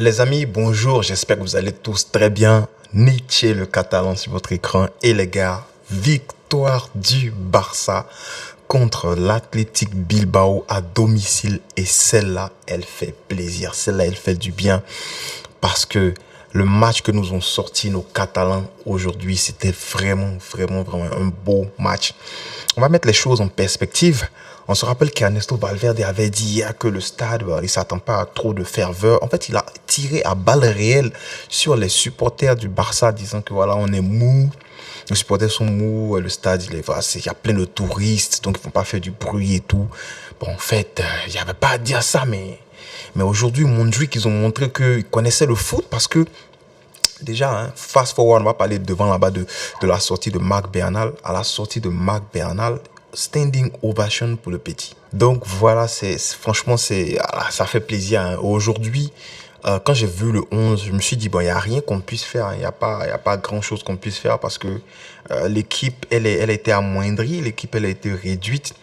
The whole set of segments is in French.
Les amis, bonjour, j'espère que vous allez tous très bien. Nietzsche le Catalan sur votre écran. Et les gars, victoire du Barça contre l'Athletic Bilbao à domicile. Et celle-là, elle fait plaisir. Celle-là, elle fait du bien. Parce que le match que nous ont sorti nos Catalans aujourd'hui, c'était vraiment un beau match. On va mettre les choses en perspective. On se rappelle qu'Ernesto Valverde avait dit hier que le stade, il s'attend pas à trop de ferveur. En fait, il a tiré à balles réelles sur les supporters du Barça, disant que voilà, on est mou. Les supporters sont mous, le stade, il y a plein de touristes, donc ils vont pas faire du bruit et tout. Bon, en fait, il n'y avait pas à dire ça, mais aujourd'hui, Mondrick, ils ont montré qu'ils connaissaient le foot parce que déjà, fast forward, on va parler devant là-bas de la sortie de Marc Bernal. À la sortie de Marc Bernal, standing ovation pour le petit. Donc voilà, franchement, ça fait plaisir. Aujourd'hui, quand j'ai vu le 11, je me suis dit, bon, il n'y a rien qu'on puisse faire. Il n'y a pas grand-chose qu'on puisse faire parce que l'équipe, elle a été amoindrie, l'équipe, elle a été réduite.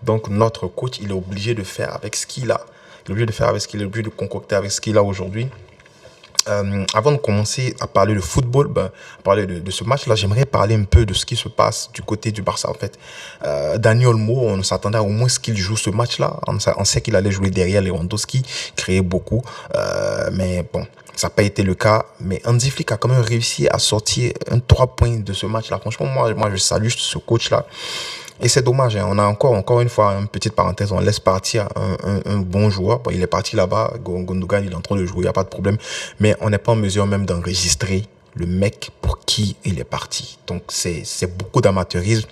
Donc notre coach, il est obligé de faire avec ce qu'il a. Il est obligé de faire avec ce qu'il est obligé de concocter avec ce qu'il a aujourd'hui. Avant de commencer à parler de football, à parler de ce match-là, j'aimerais parler un peu de ce qui se passe du côté du Barça. En fait, Dani Olmo, on s'attendait au moins qu'il joue ce match-là. On sait qu'il allait jouer derrière Lewandowski, créer beaucoup, mais bon, ça n'a pas été le cas. Mais Hansi Flick a quand même réussi à sortir 3 points de ce match-là. Franchement, moi, je salue ce coach-là. Et c'est dommage, on a encore une fois, une petite parenthèse, on laisse partir un bon joueur. Bon, il est parti là-bas, Gundogan, il est en train de jouer, il n'y a pas de problème. Mais on n'est pas en mesure même d'enregistrer le mec pour qui il est parti. Donc, c'est beaucoup d'amateurisme.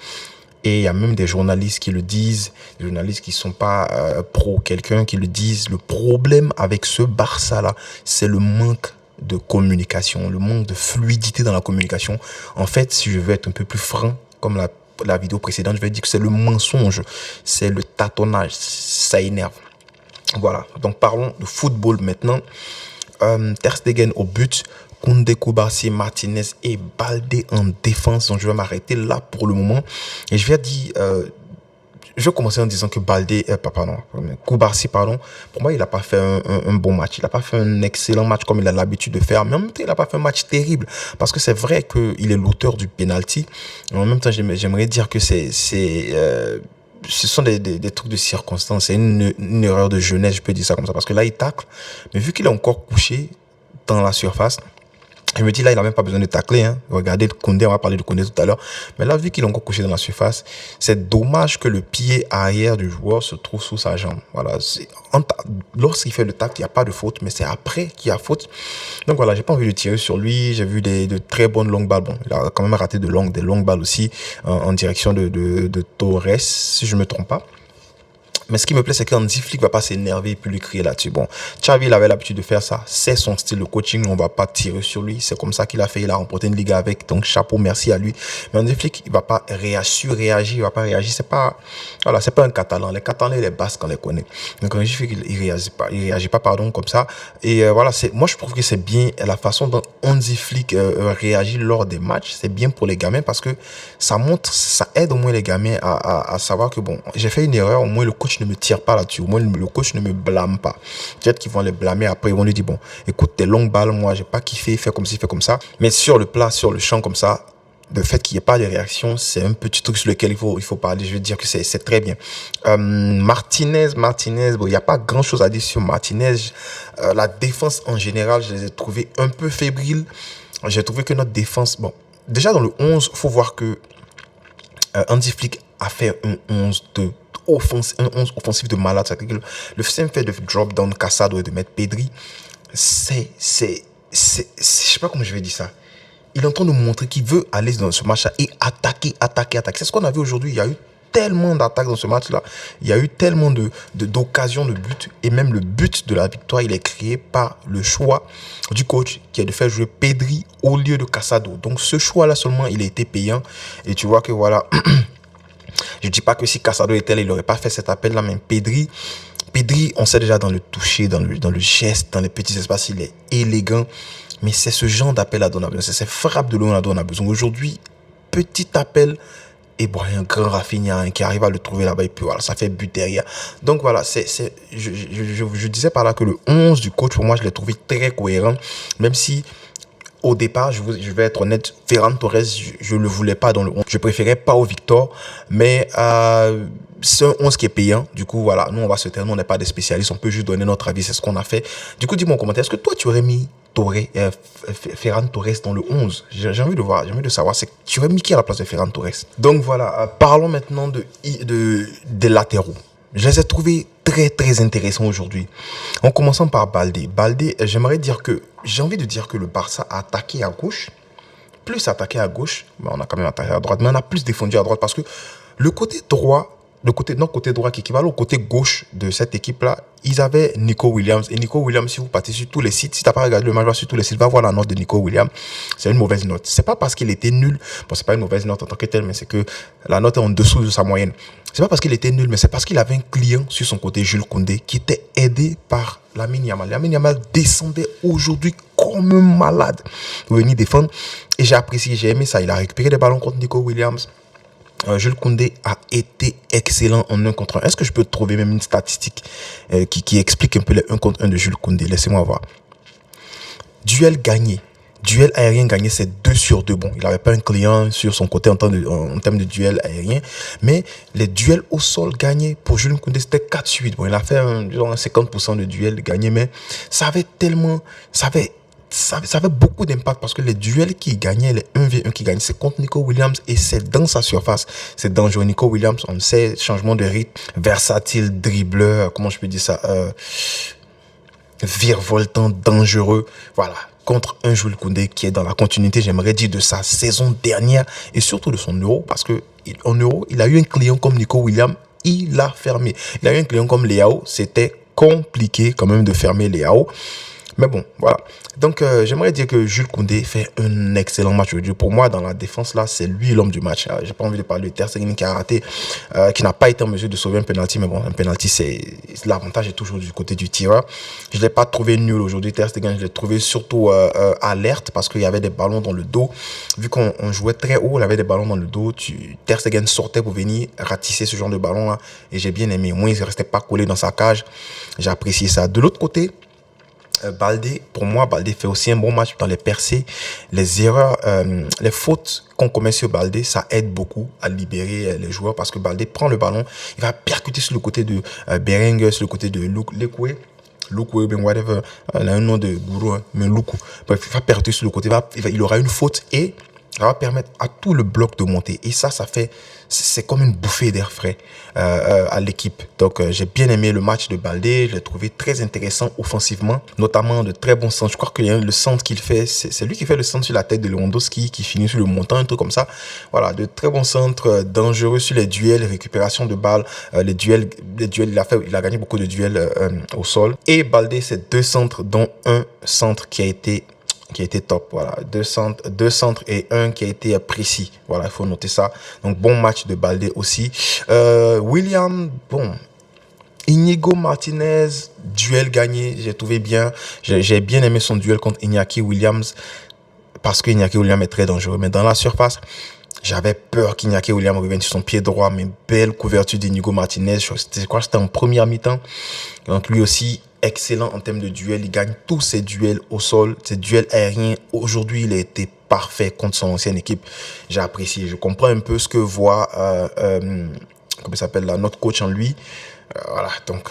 Et il y a même des journalistes qui le disent, des journalistes qui sont pas pro quelqu'un, qui le disent. Le problème avec ce Barça-là, c'est le manque de communication, le manque de fluidité dans la communication. En fait, si je veux être un peu plus franc, comme la vidéo précédente, je vais dire que c'est le mensonge, c'est le tâtonnage, ça énerve. Voilà, donc parlons de football maintenant. Ter Stegen au but, Koundé, Koubarsi, Martinez et Baldé en défense. Donc je vais m'arrêter là pour le moment. Et je vais commencer en disant que Koubarsi, pour moi, il n'a pas fait un bon match. Il n'a pas fait un excellent match comme il a l'habitude de faire. Mais en même temps, il n'a pas fait un match terrible. Parce que c'est vrai qu'il est l'auteur du penalty. En même temps, j'aimerais dire que ce sont des trucs de circonstance. C'est une erreur de jeunesse, je peux dire ça comme ça. Parce que là, il tacle. Mais vu qu'il est encore couché dans la surface, je me dis là, il n'a même pas besoin de tacler. Regardez Koundé, on va parler de Koundé tout à l'heure. Mais là, vu qu'il est encore couché dans la surface, c'est dommage que le pied arrière du joueur se trouve sous sa jambe. Voilà. Lorsqu'il fait le tacle, il n'y a pas de faute, mais c'est après qu'il y a faute. Donc voilà, j'ai pas envie de tirer sur lui. J'ai vu de très bonnes longues balles. Bon, il a quand même raté des longues balles aussi en direction de Torres, si je me trompe pas. Mais ce qui me plaît, c'est qu'Hansi Flick va pas s'énerver et puis lui crier là-dessus. Bon, Xavi, il avait l'habitude de faire ça. C'est son style de coaching. On va pas tirer sur lui. C'est comme ça qu'il a fait. Il a remporté une ligue avec. Donc, chapeau, merci à lui. Mais Hansi Flick, il va pas réagir. Il va pas réagir. C'est pas un Catalan. Les Catalans et les Basques, on les connaît. Donc, Hansi Flick, il réagit pas, comme ça. Et moi, je trouve que c'est bien la façon dont Hansi Flick réagit lors des matchs. C'est bien pour les gamins parce que ça aide au moins les gamins à savoir que bon, j'ai fait une erreur. Au moins, le coach ne me tire pas là-dessus. Au moins, le coach ne me blâme pas. Peut-être qu'ils vont les blâmer après. Ils vont lui dire, bon, écoute, tes longues balles, moi, j'ai pas kiffé, fais comme ci, fais comme ça. Mais sur le plat, sur le champ, comme ça, le fait qu'il n'y ait pas de réaction, c'est un petit truc sur lequel il faut parler. Je veux dire que c'est très bien. Martinez, bon, il n'y a pas grand-chose à dire sur Martinez. La défense, en général, je les ai trouvés un peu fébriles. J'ai trouvé que notre défense, bon, déjà dans le 11, il faut voir que Hansi Flick a fait un 11 offensif de malade. Le simple fait de drop down Casado et de mettre Pedri, je sais pas comment je vais dire ça. Il est en train de montrer qu'il veut aller dans ce match-là et attaquer. C'est ce qu'on a vu aujourd'hui. Il y a eu tellement d'attaques dans ce match-là. Il y a eu tellement d'occasions de but. Et même le but de la victoire, il est créé par le choix du coach qui est de faire jouer Pedri au lieu de Casado. Donc ce choix-là seulement, il a été payant. Et tu vois que voilà... Je dis pas que si Casado était là, il n'aurait pas fait cet appel-là, mais Pedri, on sait déjà dans le toucher, dans le geste, dans les petits espaces, il est élégant. Mais c'est ce genre d'appel dont on a besoin. C'est ces frappes de l'eau dont on a besoin. Aujourd'hui, petit appel, Et bon, il y a un grand Rafinha qui arrive à le trouver là-bas et puis voilà, ça fait but derrière. Donc voilà, je disais par là que le 11 du coach, pour moi, je l'ai trouvé très cohérent, même si au départ, je vais être honnête, Ferran Torres, je le voulais pas dans le 11. Je préférais Pau Victor, mais c'est un 11 qui est payant. Du coup, voilà, nous, on va se taire, nous, on n'est pas des spécialistes, on peut juste donner notre avis, c'est ce qu'on a fait. Du coup, dis-moi en commentaire, est-ce que toi, tu aurais mis Ferran Torres dans le 11? J'ai envie de voir, j'ai envie de savoir, tu aurais mis qui à la place de Ferran Torres? Donc voilà, parlons maintenant des latéraux. Je les ai trouvés très très intéressants aujourd'hui. En commençant par Baldé. Baldé, j'ai envie de dire que le Barça a attaqué à gauche, plus attaqué à gauche, mais on a quand même attaqué à droite, mais on a plus défendu à droite parce que le côté droit, notre côté droit qui équivalent au côté gauche de cette équipe-là, ils avaient Nico Williams. Et Nico Williams, si vous partez sur tous les sites, si tu n'as pas regardé le match sur tous les sites, va voir la note de Nico Williams. C'est une mauvaise note. C'est pas parce qu'il était nul. Bon, c'est pas une mauvaise note en tant que telle, mais c'est que la note est en dessous de sa moyenne. C'est pas parce qu'il était nul, mais c'est parce qu'il avait un client sur son côté, Jules Koundé, qui était aidé par Lamine Yamal. Lamine Yamal descendait aujourd'hui comme un malade pour venir défendre. Et j'ai apprécié, j'ai aimé ça. Il a récupéré des ballons contre Nico Williams. Jules Koundé a été excellent en 1 contre 1. Est-ce que je peux trouver même une statistique qui explique un peu les 1 contre 1 de Jules Koundé? Laissez-moi voir. Duel gagné. Duel aérien gagné, c'est 2 sur 2. Bon, il n'avait pas un client sur son côté en termes de duel aérien. Mais les duels au sol gagnés pour Jules Koundé, c'était 4 sur 8. Bon, il a fait disons, 50% de duels gagnés, mais ça avait beaucoup d'impact parce que les duels qui gagnaient, les 1v1 qui gagnaient, c'est contre Nico Williams et c'est dans sa surface. C'est dangereux. Nico Williams, on le sait, changement de rythme, versatile, dribbleur, comment je peux dire ça, virevoltant, dangereux. Voilà. Contre un Jules Koundé qui est dans la continuité, j'aimerais dire, de sa saison dernière et surtout de son Euro parce que en Euro, il a eu un client comme Nico Williams, il l'a fermé. Il a eu un client comme Leao, c'était compliqué quand même de fermer Leao. Mais bon, voilà. Donc, j'aimerais dire que Jules Koundé fait un excellent match aujourd'hui. Pour moi, dans la défense, là, c'est lui l'homme du match. J'ai pas envie de parler de Ter Stegen qui a raté, qui n'a pas été en mesure de sauver un penalty. Mais bon, un penalty, l'avantage est toujours du côté du tireur. Je l'ai pas trouvé nul aujourd'hui, Ter Stegen. Je l'ai trouvé surtout alerte parce qu'il y avait des ballons dans le dos. Vu qu'on jouait très haut, il avait des ballons dans le dos. Ter Stegen sortait pour venir ratisser ce genre de ballon-là. Et j'ai bien aimé. Au moins, il ne restait pas collé dans sa cage. J'ai apprécié ça. De l'autre côté, Baldé, pour moi, Baldé fait aussi un bon match dans les percées. Les erreurs, les fautes qu'on commet sur Baldé, ça aide beaucoup à libérer les joueurs parce que Baldé prend le ballon, il va percuter sur le côté de Berenguer, sur le côté de Lekoué, ben whatever, il a un nom de gourou, hein, mais Luku. Bref, il va percuter sur le côté, il aura une faute et ça va permettre à tout le bloc de monter. Et ça c'est comme une bouffée d'air frais à l'équipe. Donc, j'ai bien aimé le match de Baldé. Je l'ai trouvé très intéressant offensivement, notamment de très bons centres. Je crois que le centre qu'il fait, c'est lui qui fait le centre sur la tête de Lewandowski, qui finit sur le montant, un truc comme ça. Voilà, de très bons centres, dangereux sur les duels, récupération de balles, les duels, il a gagné beaucoup de duels au sol. Et Baldé, c'est 2 centres, dont un centre qui a été top, voilà, deux centres et un qui a été précis, voilà, il faut noter ça. Donc bon match de Baldé aussi. William, bon, Inigo Martinez, duel gagné, j'ai trouvé bien, j'ai bien aimé son duel contre Iñaki Williams parce que Iñaki Williams est très dangereux, mais dans la surface, j'avais peur qu'Iñaki Williams revienne sur son pied droit, mais belle couverture d'Inigo Martinez, je crois que c'était en première mi-temps, donc lui aussi excellent en termes de duel. Il gagne tous ses duels au sol, ses duels aériens. Aujourd'hui, il a été parfait contre son ancienne équipe. J'ai apprécié. Je comprends un peu ce que voit comment il s'appelle là, notre coach en lui. Voilà, donc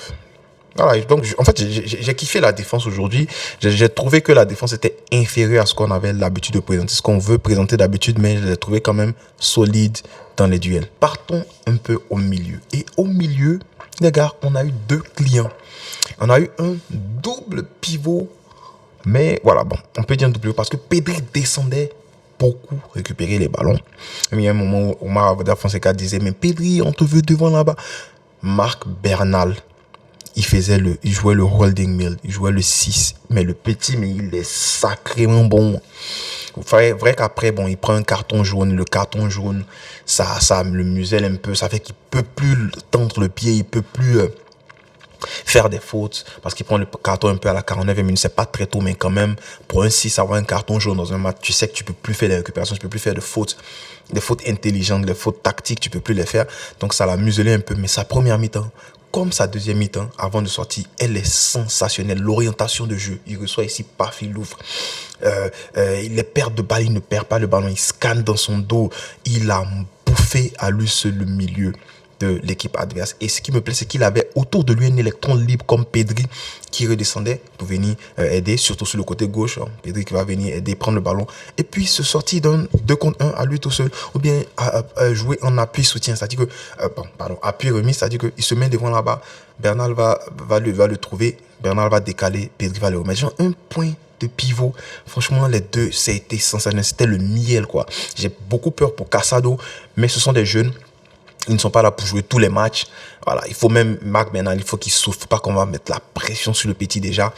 en fait, j'ai kiffé la défense aujourd'hui. J'ai trouvé que la défense était inférieure à ce qu'on avait l'habitude de présenter, ce qu'on veut présenter d'habitude, mais je l'ai trouvé quand même solide dans les duels. Partons un peu au milieu. Et au milieu, les gars, on a eu 2 clients. On a eu un double pivot, mais voilà, bon, on peut dire un double pivot parce que Pedri descendait beaucoup récupérer les ballons. Il y a un moment où Omar Fonseca disait, mais Pedri, on te veut devant là-bas. Marc Bernal, il jouait le holding mill, il jouait le 6, mais le petit, mais il est sacrément bon. Vrai qu'après, bon, il prend un carton jaune, le carton jaune, ça le muselle un peu, ça fait qu'il peut plus tendre le pied, il peut plus faire des fautes, parce qu'il prend le carton un peu à la 49e minute, c'est pas très tôt, mais quand même, pour un 6, avoir un carton jaune dans un match, tu sais que tu peux plus faire des récupérations, tu peux plus faire de fautes, des fautes intelligentes, des fautes tactiques, tu peux plus les faire, donc ça l'a muselé un peu, mais sa première mi-temps, comme sa deuxième mi-temps, avant de sortir, elle est sensationnelle. L'orientation de jeu, il reçoit ici, paf, il ouvre. Les pertes de balle, il ne perd pas le ballon, il scanne dans son dos. Il a bouffé à lui seul le milieu de l'équipe adverse. Et ce qui me plaît, c'est qu'il avait autour de lui un électron libre comme Pedri qui redescendait pour venir aider, surtout sur le côté gauche. Pedri qui va venir aider, prendre le ballon. Et puis se sortir d'un 2 contre 1 à lui tout seul, ou bien jouer en appui soutien. C'est-à-dire que, appui remis, c'est-à-dire qu'il se met devant là-bas, Bernal va le trouver, Bernal va décaler, Pedri va le remettre. Genre un point de pivot. Franchement, les deux, ça a été sensationnel. C'était le miel, quoi. J'ai beaucoup peur pour Casado, mais ce sont des jeunes. Ils ne sont pas là pour jouer tous les matchs. Voilà, il faut même Marc Bernal, il faut qu'il souffre, pas qu'on va mettre la pression sur le petit déjà.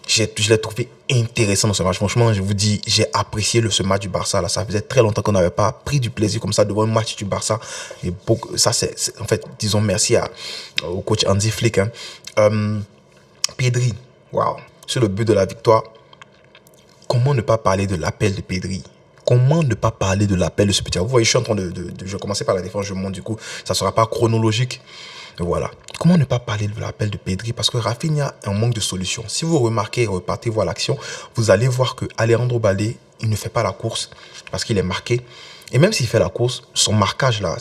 Je l'ai trouvé intéressant dans ce match. Franchement, je vous dis, j'ai apprécié ce match du Barça. Là, ça faisait très longtemps qu'on n'avait pas pris du plaisir comme ça devant un match du Barça. Et ça, c'est en fait, disons merci au coach Hansi Flick. Pedri, waouh, sur le but de la victoire. Comment ne pas parler de l'appel de Pedri? Comment ne pas parler de l'appel de ce petit? Vous voyez, je suis en train je vais commencer par la défense, je monte du coup, ça ne sera pas chronologique. Voilà. Comment ne pas parler de l'appel de Pedri? Parce que Rafinha a un manque de solution. Si vous remarquez et repartez voir l'action, vous allez voir que Alejandro Balde, il ne fait pas la course parce qu'il est marqué. Et même s'il fait la course, son marquage là,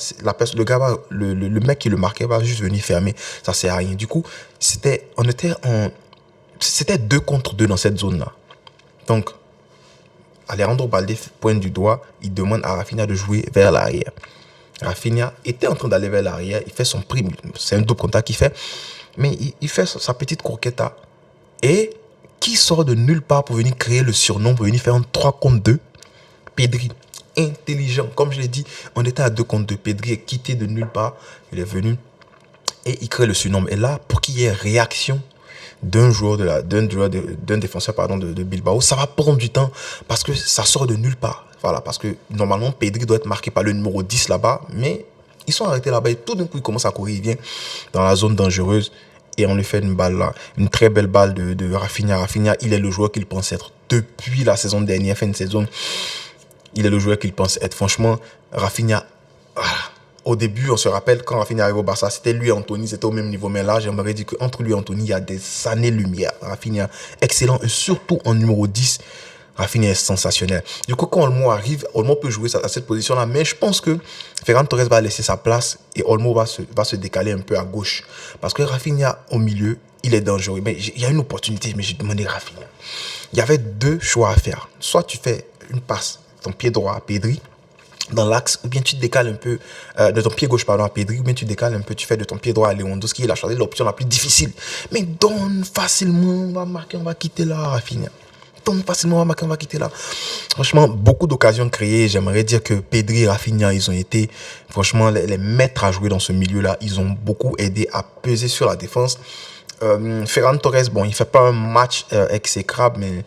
le mec qui le marquait va juste venir fermer. Ça ne sert à rien. Du coup, c'était 2 contre 2 dans cette zone-là. Donc, Alejandro Balde pointe du doigt, il demande à Rafinha de jouer vers l'arrière. Rafinha était en train d'aller vers l'arrière, il fait son prime, c'est un double contact qu'il fait, mais il fait sa petite croquette et qui sort de nulle part pour venir créer le surnom, pour venir faire un 3 contre 2, Pedri, intelligent, comme je l'ai dit, on était à 2 contre 2, Pedri est quitté de nulle part, il est venu et il crée le surnom. Et là, pour qu'il y ait réaction d'un défenseur de Bilbao, ça va prendre du temps parce que ça sort de nulle part. Voilà, parce que normalement Pedri doit être marqué par le numéro 10 là-bas, mais ils sont arrêtés là-bas et tout d'un coup il commence à courir, il vient dans la zone dangereuse et on lui fait une balle là, une très belle balle de Rafinha. Rafinha, il est le joueur qu'il pense être depuis la saison dernière, fin de saison. Il est le joueur qu'il pense être. Franchement, Rafinha, au début, on se rappelle, quand Rafinha arrive au Barça, c'était lui et Anthony, c'était au même niveau. Mais là, j'aimerais dire qu'entre lui et Anthony, il y a des années-lumière. Rafinha, excellent. Et surtout en numéro 10, Rafinha est sensationnel. Du coup, quand Olmo arrive, Olmo peut jouer à cette position-là. Mais je pense que Ferran Torres va laisser sa place et Olmo va se décaler un peu à gauche. Parce que Rafinha, au milieu, il est dangereux. Mais il y a une opportunité, mais j'ai demandé Rafinha. Il y avait 2 choix à faire. Soit tu fais une passe, ton pied droit à Pedri, dans l'axe, ou bien tu te décales un peu de ton pied gauche à Pedri, ou bien tu décales un peu, tu fais de ton pied droit à Lewandowski. Il a choisi l'option la plus difficile. Mais donne facilement, on va marquer, on va quitter là, Rafinha. Donne facilement, on va marquer, on va quitter là. Franchement, beaucoup d'occasions créées. J'aimerais dire que Pedri et Rafinha, ils ont été franchement les maîtres à jouer dans ce milieu-là. Ils ont beaucoup aidé à peser sur la défense. Ferran Torres, bon, il fait pas un match exécrable, mais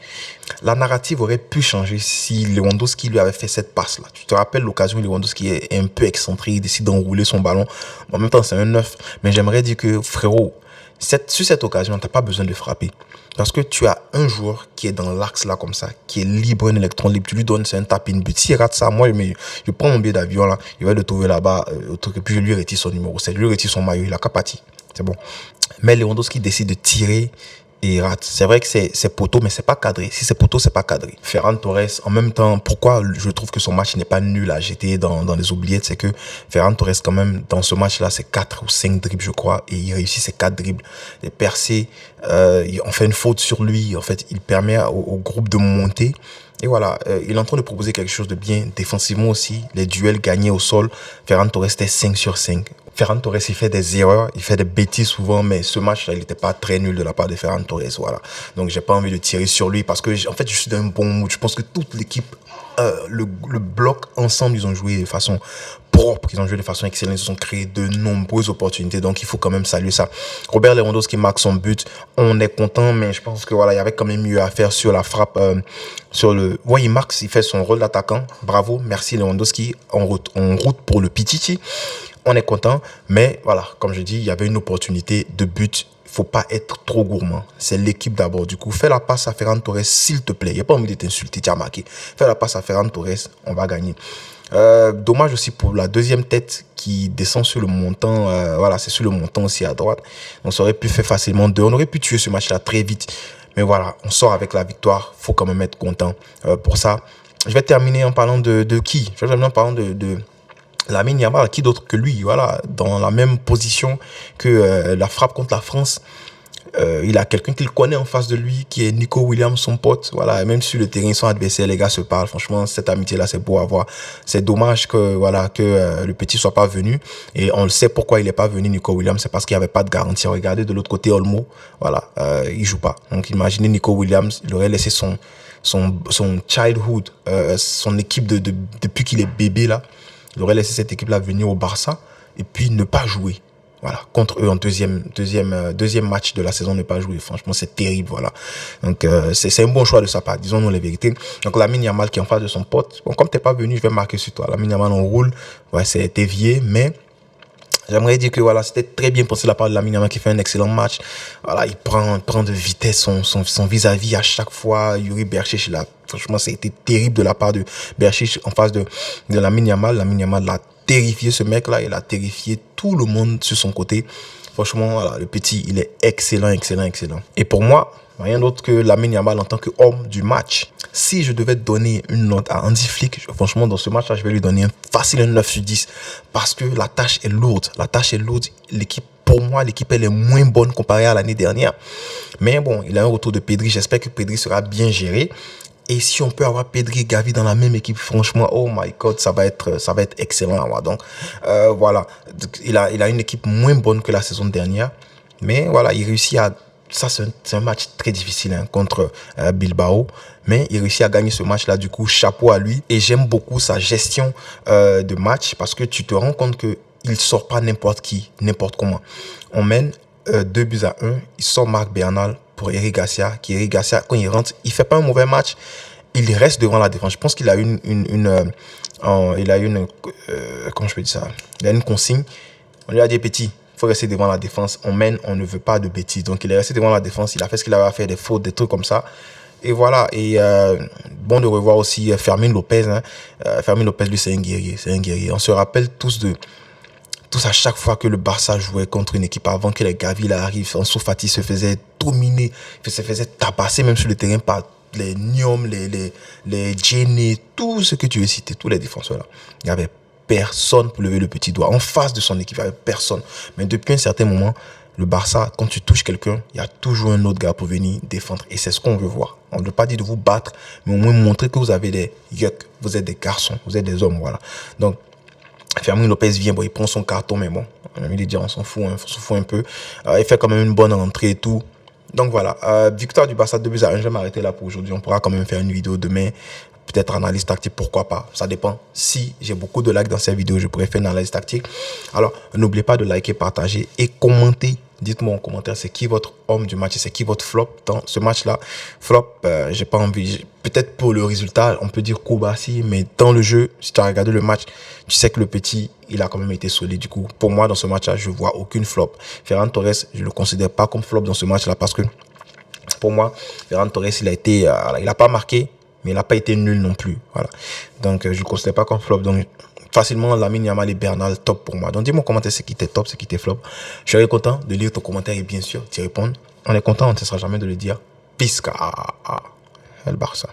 la narrative aurait pu changer si Lewandowski lui avait fait cette passe-là. Tu te rappelles l'occasion où Lewandowski est un peu excentré, il décide d'enrouler son ballon. En même temps, c'est un 9, mais j'aimerais dire que, frérot, sur cette occasion, tu n'as pas besoin de frapper. Parce que tu as un joueur qui est dans l'axe là comme ça, qui est libre, un électron libre. Tu lui donnes, c'est un tap in but. S'il rate ça, moi, je prends mon billet d'avion là, il va le trouver là-bas, et puis je lui retire son numéro 7, je lui retire son maillot, il a qu'à partir. C'est bon. Mais Lewandowski décide de tirer et rate. C'est vrai que c'est poteau, mais c'est pas cadré. Si c'est poteau, c'est pas cadré. Ferran Torres, en même temps, pourquoi je trouve que son match n'est pas nul à jeter dans les oubliettes, c'est que Ferran Torres, quand même, dans ce match-là, c'est 4 ou 5 dribbles, je crois, et il réussit ces 4 dribbles. Les percées, on fait une faute sur lui. En fait, il permet au groupe de monter. Et voilà, il est en train de proposer quelque chose de bien défensivement aussi. Les duels gagnés au sol. Ferran Torres était 5 sur 5. Ferran Torres, il fait des erreurs, il fait des bêtises souvent, mais ce match-là, il n'était pas très nul de la part de Ferran Torres. Voilà. Donc, j'ai pas envie de tirer sur lui parce que, en fait, je suis d'un bon mood. Je pense que toute l'équipe, le bloc ensemble, ils ont joué de façon propre, ils ont joué de façon excellente, ils ont créé de nombreuses opportunités. Donc, il faut quand même saluer ça. Robert Lewandowski marque son but. On est content, mais je pense que voilà, il y avait quand même mieux à faire sur la frappe, ouais, il marque, il fait son rôle d'attaquant. Bravo, merci Lewandowski. En route pour le Pichichi. on est content, mais voilà, comme je dis, il y avait une opportunité de but. Il ne faut pas être trop gourmand. C'est l'équipe d'abord. Du coup, fais la passe à Ferran Torres, s'il te plaît. Il n'y a pas envie de t'insulter, tu as marqué. Fais la passe à Ferran Torres, on va gagner. Dommage aussi pour la deuxième tête qui descend sur le montant. Voilà, c'est sur le montant aussi à droite. On aurait pu faire facilement 2. On aurait pu tuer ce match-là très vite. Mais voilà, on sort avec la victoire. Il faut quand même être content pour ça. Je vais terminer en parlant de qui? Je vais terminer en parlant de Lamine Yamal, qui d'autre que lui, voilà, dans la même position que la frappe contre la France. Il a quelqu'un qu'il connaît en face de lui, qui est Nico Williams, son pote. Voilà, et même sur le terrain, ils sont adversaires, les gars se parlent. Franchement, cette amitié-là, c'est beau à voir. C'est dommage que voilà que le petit soit pas venu. Et on le sait pourquoi il est pas venu, Nico Williams, c'est parce qu'il n'y avait pas de garantie. Regardez de l'autre côté, Olmo, voilà, il joue pas. Donc imaginez Nico Williams, il aurait laissé son childhood, son équipe depuis qu'il est bébé là. Il aurait laissé cette équipe-là venir au Barça et puis ne pas jouer. Voilà, contre eux en deuxième match de la saison, ne pas jouer. Franchement, c'est terrible, voilà. Donc, c'est un bon choix de sa part, disons-nous les vérités. Donc, Lamine Yamal qui est en face de son pote. Bon, comme t'es pas venu, je vais marquer sur toi. Lamine Yamal, on roule. Ouais, c'est dévié, mais j'aimerais dire que voilà, c'était très bien pensé de la part de Lamine Yamal qui fait un excellent match. Voilà, il prend de vitesse son vis-à-vis à chaque fois. Yuri Berchiche, là, franchement, c'était terrible de la part de Berchiche en face de Lamine Yamal. Lamine Yamal l'a terrifié, ce mec-là. Il a terrifié tout le monde sur son côté. Franchement, voilà, le petit, il est excellent, excellent, excellent. Et pour moi, rien d'autre que Lamine Yamal en tant qu'homme du match. Si je devais donner une note à Hansi Flick, franchement, dans ce match-là, je vais lui donner un facile 9 sur 10. Parce que la tâche est lourde. La tâche est lourde. Pour moi, l'équipe, elle est moins bonne comparée à l'année dernière. Mais bon, il a un retour de Pedri. J'espère que Pedri sera bien géré. Et si on peut avoir Pedri et Gavi dans la même équipe, franchement, oh my God, ça va être excellent à voir. Donc, voilà. Il a une équipe moins bonne que la saison dernière. Mais voilà, il réussit à... Ça, c'est un match très difficile hein, contre Bilbao. Mais il réussit à gagner ce match-là. Du coup, chapeau à lui. Et j'aime beaucoup sa gestion de match parce que tu te rends compte qu'il ne sort pas n'importe qui, n'importe comment. On mène 2-1. Il sort Marc Bernal pour Eric Garcia. Eric Garcia, quand il rentre, il ne fait pas un mauvais match. Il reste devant la défense. Je pense qu'il a comment je peux dire ça? Il a une consigne. On lui a dit, petit, il faut rester devant la défense. On mène, on ne veut pas de bêtises. Donc, il est resté devant la défense. Il a fait ce qu'il avait à faire, des fautes, des trucs comme ça. Et voilà. Et bon de revoir aussi Fermin Lopez. Hein. Fermin Lopez, lui, c'est un guerrier. C'est un guerrier. On se rappelle tous à chaque fois que le Barça jouait contre une équipe avant que les Gavi arrivent, Ansu Fati se faisait dominer, se faisait tabasser même sur le terrain par les Niom, les Jenny, tout ce que tu veux citer, tous les défenseurs là. Il n'y avait personne pour lever le petit doigt. En face de son équipe, il n'y avait personne. Mais depuis un certain moment, le Barça, quand tu touches quelqu'un, il y a toujours un autre gars pour venir défendre. Et c'est ce qu'on veut voir. On ne veut pas dire de vous battre, mais au moins montrer que vous avez des yucks, vous êtes des garçons, vous êtes des hommes, voilà. Donc, Fermin Lopez vient, bon, il prend son carton, mais bon, il est dit, on s'en fout un peu. Il fait quand même une bonne rentrée et tout. Donc voilà, victoire du Barça 2-1. Je vais m'arrêter là pour aujourd'hui. On pourra quand même faire une vidéo demain. Peut-être analyse tactique, pourquoi pas. Ça dépend. Si j'ai beaucoup de likes dans cette vidéo, je pourrais faire une analyse tactique. Alors, n'oubliez pas de liker, partager et commenter. Dites-moi en commentaire, c'est qui votre homme du match et c'est qui votre flop dans ce match-là. Flop, j'ai pas envie. Peut-être pour le résultat, on peut dire Koubassi, mais dans le jeu, si tu as regardé le match, tu sais que le petit, il a quand même été solide. Du coup, pour moi, dans ce match-là, je vois aucune flop. Ferran Torres, je le considère pas comme flop dans ce match-là parce que pour moi, Ferran Torres, il a pas marqué, mais il n'a pas été nul non plus. Voilà. Donc, je ne le considère pas comme flop. Donc, facilement, Lamine Yamal et Bernal, top pour moi. Donc, dis-moi en commentaire ce qui était top, ce qui était flop. Je serais content de lire ton commentaire et bien sûr, d'y répondre. On est content, on ne cessera jamais de le dire. Pisca, El Barça.